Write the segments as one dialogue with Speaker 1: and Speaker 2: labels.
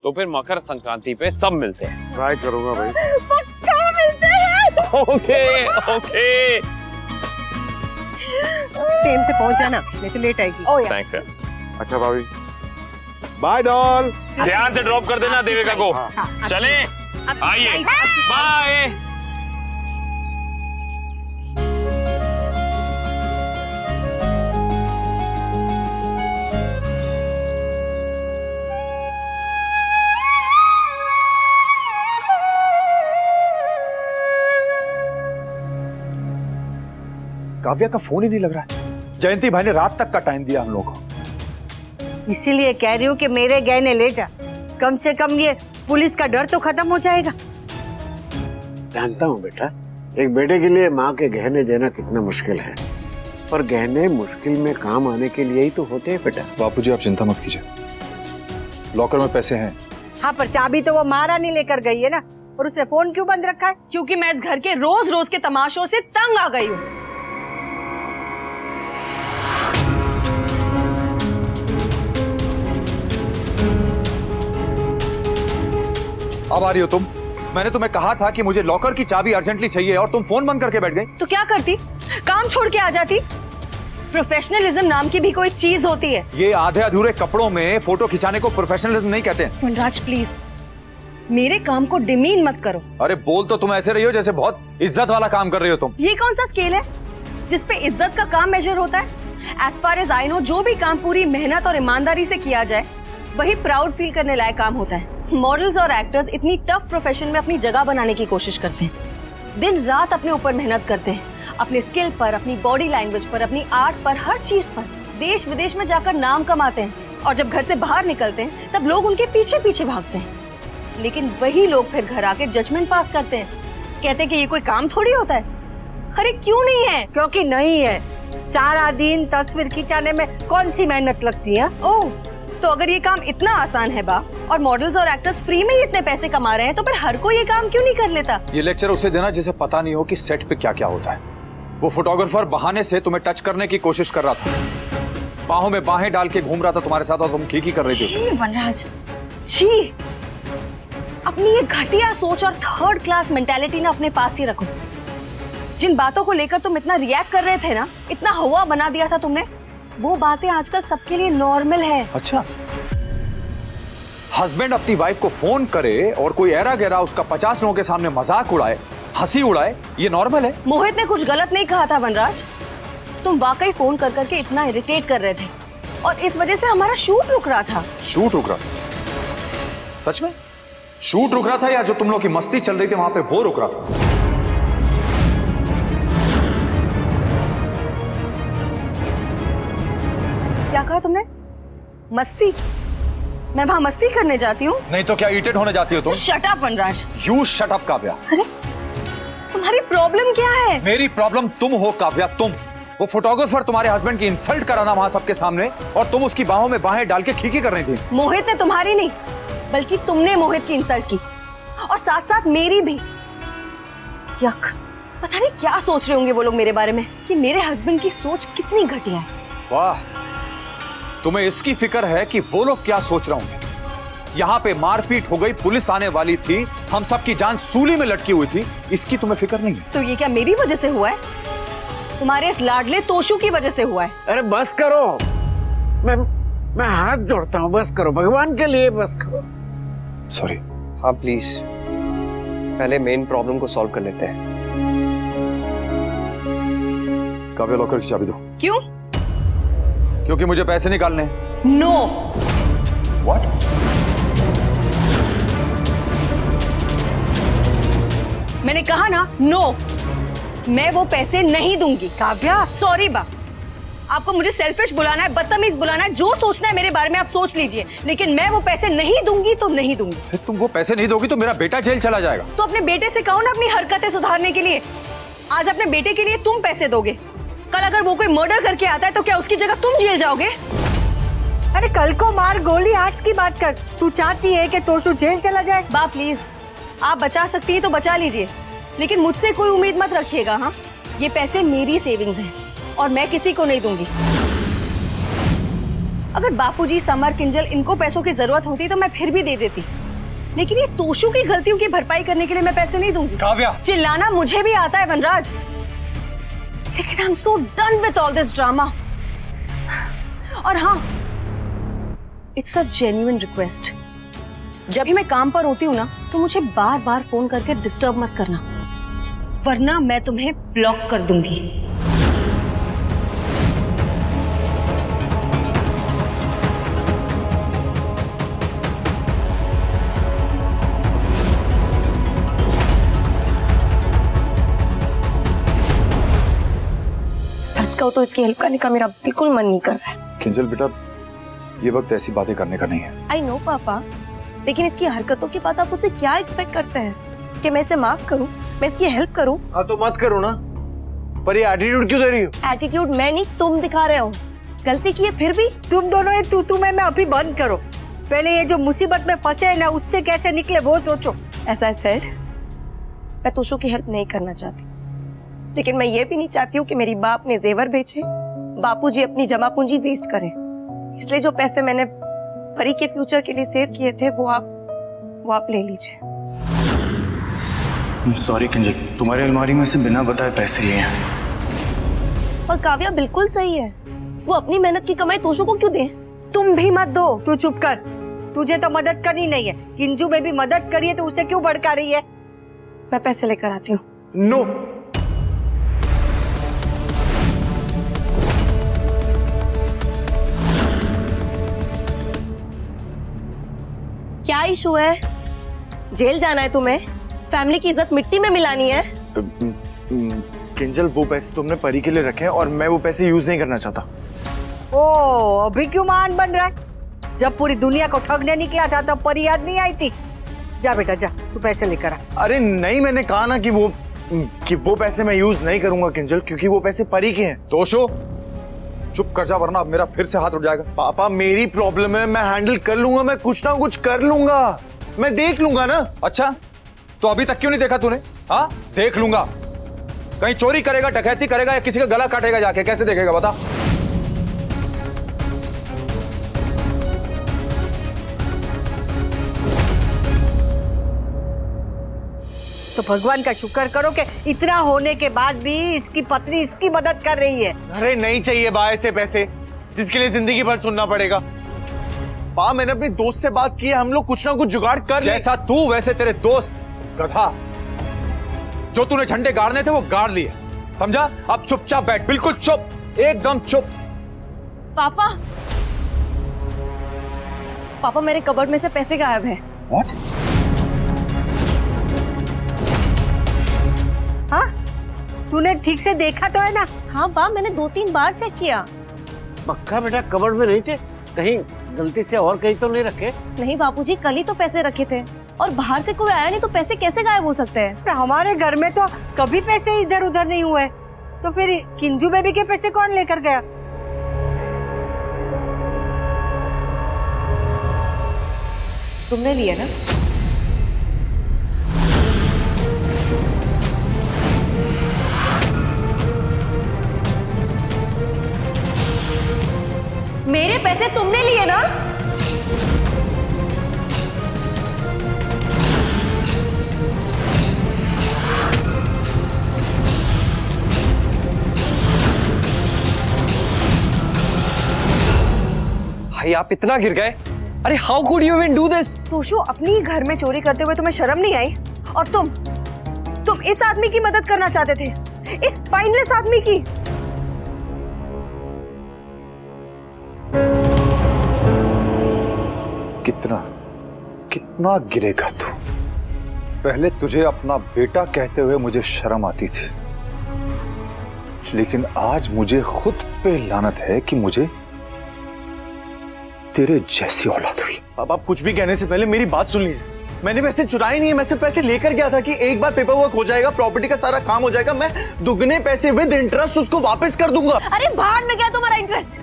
Speaker 1: तो फिर मकर संक्रांति पे सब मिलते हैं।
Speaker 2: ट्राई करूंगा भाई।
Speaker 3: पक्का मिलते हैं।
Speaker 1: Okay okay.
Speaker 3: टाइम से पहुंच जाना, नहीं तो लेट आएगी। ओह
Speaker 1: थैंक्स यार।
Speaker 2: अच्छा भाभी, बाय डॉल।
Speaker 1: ध्यान से ड्रॉप कर देना देविका को। चले आइए, बाय।
Speaker 4: काव्या का फोन ही नहीं लग रहा है। जयंती भाई ने रात तक का टाइम दिया हम लोगों को।
Speaker 3: इसीलिए कह रही हूँ कि मेरे गहने ले जा, कम से कम ये पुलिस का डर तो खत्म हो जाएगा।
Speaker 5: जानता हूँ बेटा, एक बेटे के लिए माँ के गहने देना कितना मुश्किल है, पर गहने मुश्किल में काम आने के लिए ही तो होते हैं बेटा।
Speaker 4: बापूजी आप चिंता मत कीजिए, लॉकर में पैसे हैं।
Speaker 3: हाँ, पर चाबी तो वो महारानी लेकर गई है ना, और उसने फोन क्यों बंद रखा है?
Speaker 6: क्योंकि मैं इस घर के रोज रोज के तमाशों से तंग आ गई हूँ।
Speaker 4: अब आ रही हो तुम? मैंने तुम्हें कहा था कि मुझे लॉकर की चाबी अर्जेंटली चाहिए और तुम फोन बंद करके बैठ गई।
Speaker 6: तो क्या करती? काम छोड़ के आ जाती। प्रोफेशनलिज्म नाम की भी कोई चीज होती है।
Speaker 4: ये आधे अधूरे कपड़ों में फोटो खिंचाने को प्रोफेशनलिज्म नहीं कहते हैं।
Speaker 6: वनराज प्लीज मेरे काम को डिमीन मत करो।
Speaker 4: अरे बोल तो तुम ऐसे रही हो जैसे बहुत इज्जत वाला काम कर रही हो तुम।
Speaker 6: ये कौन सा स्केल है जिसपे इज्जत का काम मेजर होता है? As far as I know, जो भी काम पूरी मेहनत और ईमानदारी से किया जाए वही प्राउड फील करने लायक काम होता है। मॉडल्स और एक्टर्स इतनी टफ प्रोफेशन में अपनी जगह बनाने की कोशिश करते हैं, दिन रात अपने ऊपर मेहनत करते हैं, अपने स्किल पर, अपनी बॉडी लैंग्वेज पर, अपनी आर्ट पर, हर चीज पर देश विदेश में जाकर नाम कमाते हैं। और जब घर से बाहर निकलते हैं तब लोग उनके पीछे पीछे भागते हैं। लेकिन वही लोग फिर घर आके जजमेंट पास करते हैं, कहते हैं कि ये कोई काम थोड़ी होता है। अरे क्यों नहीं है?
Speaker 3: क्योंकि नहीं है। सारा दिन तस्वीर खिंचाने में कौन सी मेहनत लगती है?
Speaker 6: ओह, तो अगर ये काम इतना आसान है बा, और मॉडल्स और एक्टर्स फ्री में ही इतने पैसे कमा रहे हैं, तो फिर हर कोई ये काम क्यों नहीं कर लेता?
Speaker 4: ये लेक्चर उसे देना जिसे पता नहीं हो कि सेट पे क्या क्या होता है। वो फोटोग्राफर बहाने से तुम्हें टच करने की कोशिश कर रहा था, बाहों में बाहें डाल के घूम रहा था तुम्हारे साथ और तुम खीखी कर रही थी।
Speaker 6: वनराज जी, अपनी ये घटिया सोच और थर्ड क्लास मेंटालिटी ना अपने पास ही रखो। जिन बातों को लेकर तुम इतना रिएक्ट कर रहे थे ना, इतना हवा बना दिया था तुमने, वो बातें आजकल सबके लिए नॉर्मल है।
Speaker 4: अच्छा, हस्बैंड अपनी वाइफ को फोन करे और कोई ऐरा गैरा उसका 50 लोगों के सामने मजाक उड़ाए, हंसी उड़ाए, ये नॉर्मल है।
Speaker 6: मोहित ने कुछ गलत नहीं कहा था वनराज, तुम वाकई फोन कर करके इतना इरिटेट कर रहे थे और इस वजह से हमारा शूट रुक रहा था।
Speaker 4: शूट रुक रहा था? सच में शूट रुक रहा था या जो तुम लोग की मस्ती चल रही थी वहां पे वो रुक रहा था?
Speaker 6: क्या कहा तुमने? मस्ती? मैं वहां मस्ती करने जाती हूँ?
Speaker 4: नहीं तो क्या इरिटेट होने जाती हो तुम?
Speaker 6: Shut up Vanraj.
Speaker 4: You shut up Kavya.
Speaker 6: अरे तुम्हारी प्रॉब्लम क्या है?
Speaker 4: मेरी प्रॉब्लम तुम हो काव्या, तुम। वो फोटोग्राफर तुम्हारे हस्बैंड की इंसल्ट कराना वहां सबके सामने और तुम उसकी बाहों में बाहें डाल के खीखी कर रही थी।
Speaker 6: मोहित ने तुम्हारी नहीं, बल्कि तुमने मोहित की इंसल्ट की और साथ साथ मेरी भी। यक, पता नहीं क्या सोच रहे होंगे वो लोग मेरे बारे में, कि मेरे हस्बैंड की सोच कितनी घटिया है।
Speaker 4: वाह, तुम्हें इसकी फिक्र है कि वो लोग क्या सोच रहे होंगे। यहाँ पे मारपीट हो गई, पुलिस आने वाली थी, हम सबकी जान सूली में लटकी हुई थी, इसकी तुम्हें फिक्र नहीं है?
Speaker 6: तो ये क्या मेरी वजह से हुआ है? तुम्हारे इस लाडले तोशू की वजह से हुआ है।
Speaker 5: अरे बस करो, मैं हाथ जोड़ता हूँ, बस करो, भगवान के लिए बस करो।
Speaker 4: सॉरी।
Speaker 7: हाँ प्लीज, पहले मेन प्रॉब्लम को सॉल्व कर लेते हैं।
Speaker 4: काव्या, लॉकर की चाबी दो।
Speaker 6: क्यों?
Speaker 4: क्योंकि मुझे पैसे निकालने हैं।
Speaker 6: नो।
Speaker 4: व्हाट?
Speaker 6: मैंने कहा ना, नो, मैं वो पैसे नहीं दूंगी।
Speaker 3: काव्या,
Speaker 6: सॉरी बा, आपको मुझे सेल्फिश बुलाना है, बदतमीज बुलाना है, जो सोचना है मेरे बारे में आप सोच लीजिए, लेकिन मैं वो पैसे नहीं दूंगी तो नहीं दूंगी।
Speaker 4: फिर तुम वो पैसे नहीं दोगी तो मेरा बेटा जेल चला जाएगा।
Speaker 6: तो अपने बेटे से कहो ना अपनी हरकतें सुधारने के लिए। आज अपने बेटे के लिए तुम पैसे दोगे, कल अगर वो कोई मर्डर करके आता है तो क्या उसकी जगह तुम जेल जाओगे?
Speaker 3: अरे कल को मार गोली, आज की बात कर। तू चाहती है कि तोशू जेल चला जाए?
Speaker 6: बा प्लीज, आप बचा सकती है तो बचा लीजिए, लेकिन मुझसे कोई उम्मीद मत रखिएगा। हाँ, ये पैसे मेरी सेविंग्स हैं और मैं किसी को नहीं दूंगी। अगर बापूजी, समर, किंजल इनको पैसों की जरूरत होती तो मैं फिर भी दे देती, लेकिन ये तोशु की गलतियों की भरपाई करने के लिए मैं पैसे नहीं दूंगी।
Speaker 4: काव्या,
Speaker 6: चिल्लाना मुझे भी आता है वनराज, लेकिन आई am so done with all this drama. और हाँ, इट्स अ जेन्युइन रिक्वेस्ट, जब भी मैं काम पर होती हूँ ना तो मुझे बार बार फोन करके डिस्टर्ब मत करना, वरना मैं तुम्हें ब्लॉक कर दूंगी।
Speaker 8: सच कहूं तो इसकी हेल्प करने का मेरा बिल्कुल मन नहीं कर रहा है।
Speaker 4: किंजल बेटा, ये वक्त ऐसी बातें करने का नहीं है।
Speaker 8: आई नो पापा, लेकिन इसकी हरकतों के बाद आप मुझसे क्या एक्सपेक्ट करते हैं? कि मैं इसे माफ करूं, मैं इसकी हेल्प करूं?
Speaker 5: हाँ तो मत करो ना, पर ये एटीट्यूड क्यों दे रही हो?
Speaker 8: एटीट्यूड मैं नहीं तुम दिखा रहे हो। गलती की है फिर भी।
Speaker 3: तुम दोनों ये तू मैं अभी बंद करो। पहले ये जो मुसीबत में फंसे है ना, उससे कैसे निकले वो सोचो।
Speaker 8: ऐसा है सेड, मैं तोशु की हेल्प नहीं करना चाहती, लेकिन मैं ये भी नहीं चाहती हूँ कि मेरी बाप ने जेवर बेचे, बापूजी अपनी जमा पूंजी वेस्ट करें। इसलिए जो पैसे मैंने परी के फ्यूचर के लिए सेव किए थे वो आप ले लीजिए।
Speaker 9: सॉरी किंजल, तुम्हारी अलमारी में से बिना बताए पैसे लिए हैं।
Speaker 8: और काव्या बिल्कुल सही है, वो अपनी मेहनत की कमाई तोशु को क्यों दे?
Speaker 6: तुम भी मत दो।
Speaker 3: तू चुप कर, तुझे तो मदद करनी नहीं है। किंजू में भी मदद करी है तो उसे क्यों भड़का रही है?
Speaker 8: मैं पैसे लेकर आती हूँ।
Speaker 9: नो,
Speaker 8: क्या इशू है? जेल जाना है तुम्हें? फैमिली की इज्जत मिट्टी में मिलानी है?
Speaker 9: किंजल वो पैसे तुमने परी के लिए रखे हैं और मैं वो पैसे यूज नहीं करना चाहता।
Speaker 3: ओ, अभी क्यों मान बन रहा है? जब पूरी दुनिया को ठगने निकला था तब परी याद नहीं आई थी? जा बेटा जा, तू पैसे लेकर आ।
Speaker 9: अरे नहीं, मैंने कहा ना कि वो पैसे मैं यूज नहीं करूंगा किंजल, क्योंकि वो पैसे परी के हैं।
Speaker 4: तोशु, चुप कर जा वरना मेरा फिर से हाथ उठ जाएगा।
Speaker 9: पापा मेरी प्रॉब्लम है, मैं हैंडल कर लूंगा, मैं कुछ ना कुछ कर लूंगा, मैं देख लूंगा ना।
Speaker 4: अच्छा, तो अभी तक क्यों नहीं देखा तूने? हाँ, देख लूंगा। कहीं चोरी करेगा, डकैती करेगा या किसी का गला काटेगा जाके, कैसे देखेगा बता?
Speaker 3: तो भगवान का शुक्र करो कि इतना होने के बाद भी इसकी पत्नी इसकी मदद कर रही है।
Speaker 9: अरे नहीं चाहिए बा ऐसे पैसे जिसके लिए जिंदगी भर सुनना पड़ेगा। पा, मैंने अपने दोस्त से बात की है, हम लोग कुछ ना कुछ जुगाड़ कर ले।
Speaker 4: जैसा तू वैसे तेरे दोस्त, गधा। जो तूने झंडे गाड़ने थे वो गाड़ लिए, समझा? अब चुपचाप बैठ, बिल्कुल चुप, एकदम चुप।
Speaker 8: पापा मेरे कबर्ड में से पैसे गायब है।
Speaker 4: What?
Speaker 3: हाँ, तूने ठीक से देखा तो है ना?
Speaker 8: हाँ बा, मैंने 2-3 बार चेक किया।
Speaker 5: पक्का बेटा कबर्ड में नहीं थे? कहीं गलती से और कहीं तो नहीं रखे?
Speaker 8: नहीं बापूजी, कल ही तो पैसे रखे थे और बाहर से कोई आया नहीं, तो पैसे कैसे गायब हो सकते हैं?
Speaker 3: हमारे घर में तो कभी पैसे इधर उधर नहीं हुए, तो फिर किंजू बेबी के पैसे कौन लेकर गया?
Speaker 8: तुमने लिए ना? मेरे पैसे तुमने लिए ना?
Speaker 7: भाई आप इतना गिर गए? अरे how could you even do this?
Speaker 6: Toshu, अपनी ही घर में चोरी करते हुए तुम्हें शर्म नहीं आई? और तुम इस आदमी की मदद करना चाहते थे, इस स्पाइनलेस आदमी की।
Speaker 4: कितना गिरेगा तू? पहले तुझे अपना बेटा कहते हुए मुझे शर्म आती थी, लेकिन आज मुझे खुद पे लानत है कि मुझे तेरे जैसी औलाद हुई।
Speaker 9: अब आप कुछ भी कहने से पहले मेरी बात सुन लीजिए। मैंने पैसे चुराए नहीं है, मैं सिर्फ पैसे लेकर गया था कि एक बार पेपर वर्क हो जाएगा, प्रॉपर्टी का सारा काम हो जाएगा, मैं दुगने पैसे विद इंटरेस्ट उसको वापस कर दूंगा।
Speaker 8: अरे भाड़ में गया तुम्हारा इंटरेस्ट,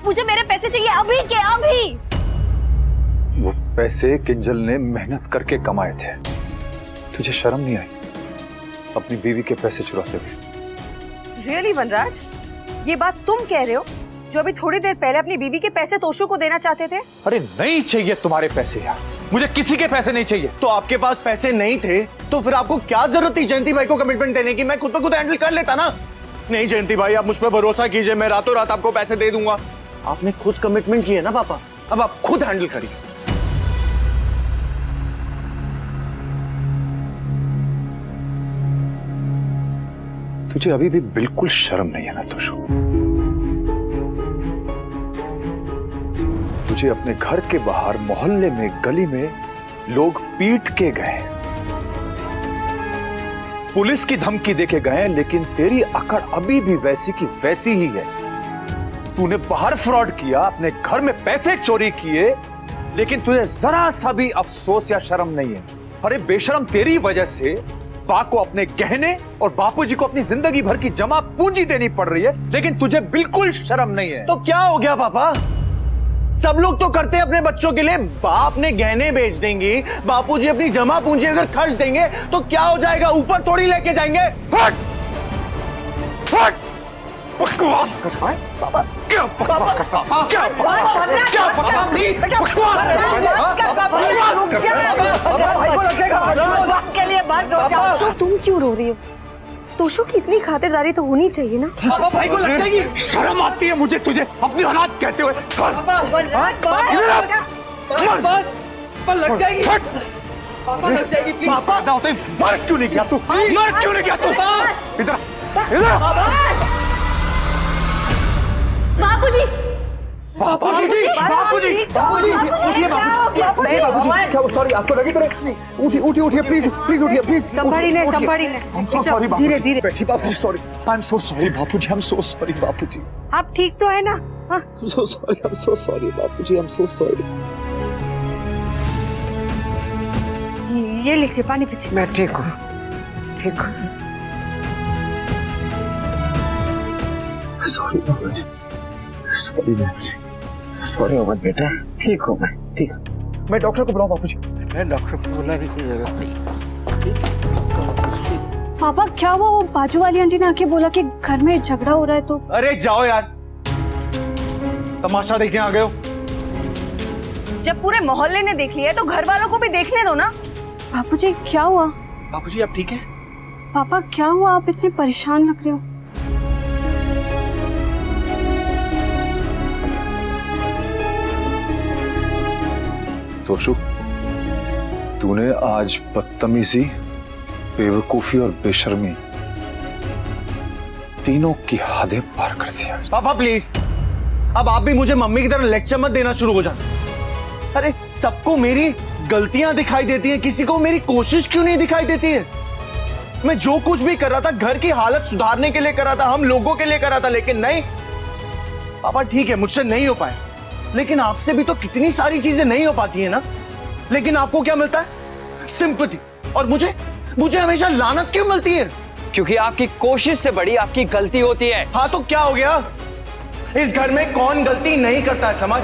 Speaker 8: मुझे मेरे पैसे चाहिए अभी के अभी।
Speaker 4: वो पैसे किंजल ने मेहनत करके कमाए थे, तुझे शर्म नहीं आई अपनी बीवी के पैसे चुराते हुए?
Speaker 6: रियली वनराज, ये बात तुम कह रहे हो जो अभी थोड़ी देर पहले अपनी बीवी के पैसे तोशु को देना चाहते थे।
Speaker 4: अरे नहीं चाहिए तुम्हारे पैसे यार, मुझे किसी के पैसे नहीं चाहिए।
Speaker 9: तो आपके पास पैसे नहीं थे तो फिर आपको क्या जरूरत थी जयंती भाई को कमिटमेंट देने की? मैं खुद ब खुद हैंडल कर लेता ना। नहीं जयंती भाई, आप मुझ पर भरोसा कीजिए, मैं रातों रात आपको पैसे दे दूंगा। आपने खुद कमिटमेंट की है ना पापा, अब आप खुद हैंडल करिए।
Speaker 4: तुझे अभी भी बिल्कुल शर्म नहीं है ना तोशु? तुझे अपने घर के बाहर मोहल्ले में गली में लोग पीट के गए, पुलिस की धमकी देके गए, लेकिन तेरी अकड़ अभी भी वैसी की वैसी ही है। तूने बाहर फ्रॉड किया, अपने घर में पैसे चोरी किए, लेकिन तुझे जरा सा भी अफसोस या शर्म नहीं है। अरे बेशरम, तेरी वजह से बा को अपने गहने और बापूजी को अपनी जिंदगी भर की जमा पूंजी देनी पड़ रही है, लेकिन तुझे बिल्कुल शर्म नहीं है।
Speaker 9: तो क्या हो गया पापा? सब लोग तो करते हैं अपने बच्चों के लिए। बाप अपने गहने बेच देंगे, बापूजी अपनी जमा पूंजी अगर खर्च देंगे तो क्या हो जाएगा? ऊपर थोड़ी लेके जाएंगे।
Speaker 4: फट! फट! बकवास कर रहा है बाबा, क्या बकवास कर रहा है? क्या बकवास कर रहा है? क्या बकवास? प्लीज बकवास कर रहा है?
Speaker 6: तुम क्यों रो रही हो? तोशु की इतनी खातिरदारी तो होनी चाहिए ना।
Speaker 4: पापा भाई को लग जाएगी। शर्म आती है मुझे तुझे अपनी औलाद कहते हुए।
Speaker 10: पापा लग जाएगी, पापा लग जाएगी प्लीज।
Speaker 4: पापा ना होते मर क्यों नहीं गया तू? मर क्यों नहीं गया तू? इधर इधर
Speaker 8: बापूजी,
Speaker 4: बापूजी बापूजी बापूजी उठिए बापूजी। सॉरी, आपको लगी तो उठिए उठिए उठिए, प्लीज प्लीज उठिए, प्लीज
Speaker 3: संभालिए संभालिए, धीरे धीरे।
Speaker 4: बैठी Bapuji, sorry, I am so sorry Bapuji, I am so sorry Bapuji.
Speaker 3: आप ठीक तो है ना?
Speaker 4: So sorry, I am so sorry Bapuji, I am so sorry.
Speaker 3: ये लीजिए पानी पीछे।
Speaker 5: मैं ठीक हूँ, ठीक हूँ। सॉरी बाबूजी, सॉरी बाबूजी, सॉरी अमन बेटा, ठीक हूँ मैं, ठीक हूँ।
Speaker 4: मैं डॉक्टर को बुलाऊं बापूजी?
Speaker 5: मैं डॉक्टर को बुलाने की जरूरत नहीं।
Speaker 11: पापा क्या हुआ? वो बाजू वाली आंटी ने आके बोला कि घर में झगड़ा हो रहा है। तो
Speaker 9: अरे जाओ यार, तमाशा देखने आ गए हो।
Speaker 6: जब पूरे मोहल्ले ने देख लिया है तो घर वालों को भी देखने दो ना।
Speaker 11: बापूजी क्या हुआ?
Speaker 9: बापूजी आप ठीक है?
Speaker 11: पापा क्या हुआ? आप इतने परेशान लग रहे हो।
Speaker 4: तोशु, तूने आज बदतमीजी, बेवकूफी और बेशर्मी तीनों की हदें पार कर दिया।
Speaker 9: पापा प्लीज, अब आप भी मुझे मम्मी की तरह लेक्चर मत देना शुरू हो जाना। अरे सबको मेरी गलतियां दिखाई देती हैं, किसी को मेरी कोशिश क्यों नहीं दिखाई देती है? मैं जो कुछ भी कर रहा था घर की हालत सुधारने के लिए कर रहा था, हम लोगों के लिए कर रहा था, लेकिन नहीं। पापा ठीक है, मुझसे नहीं हो पाया, लेकिन आपसे भी तो कितनी सारी चीजें नहीं हो पाती है ना। लेकिन आपको क्या मिलता है? सिंपैथी। और मुझे हमेशा लानत क्यों मिलती है?
Speaker 7: क्योंकि आपकी कोशिश से बड़ी आपकी गलती होती है।
Speaker 9: हाँ तो क्या हो गया? इस घर में कौन गलती नहीं करता है? समझ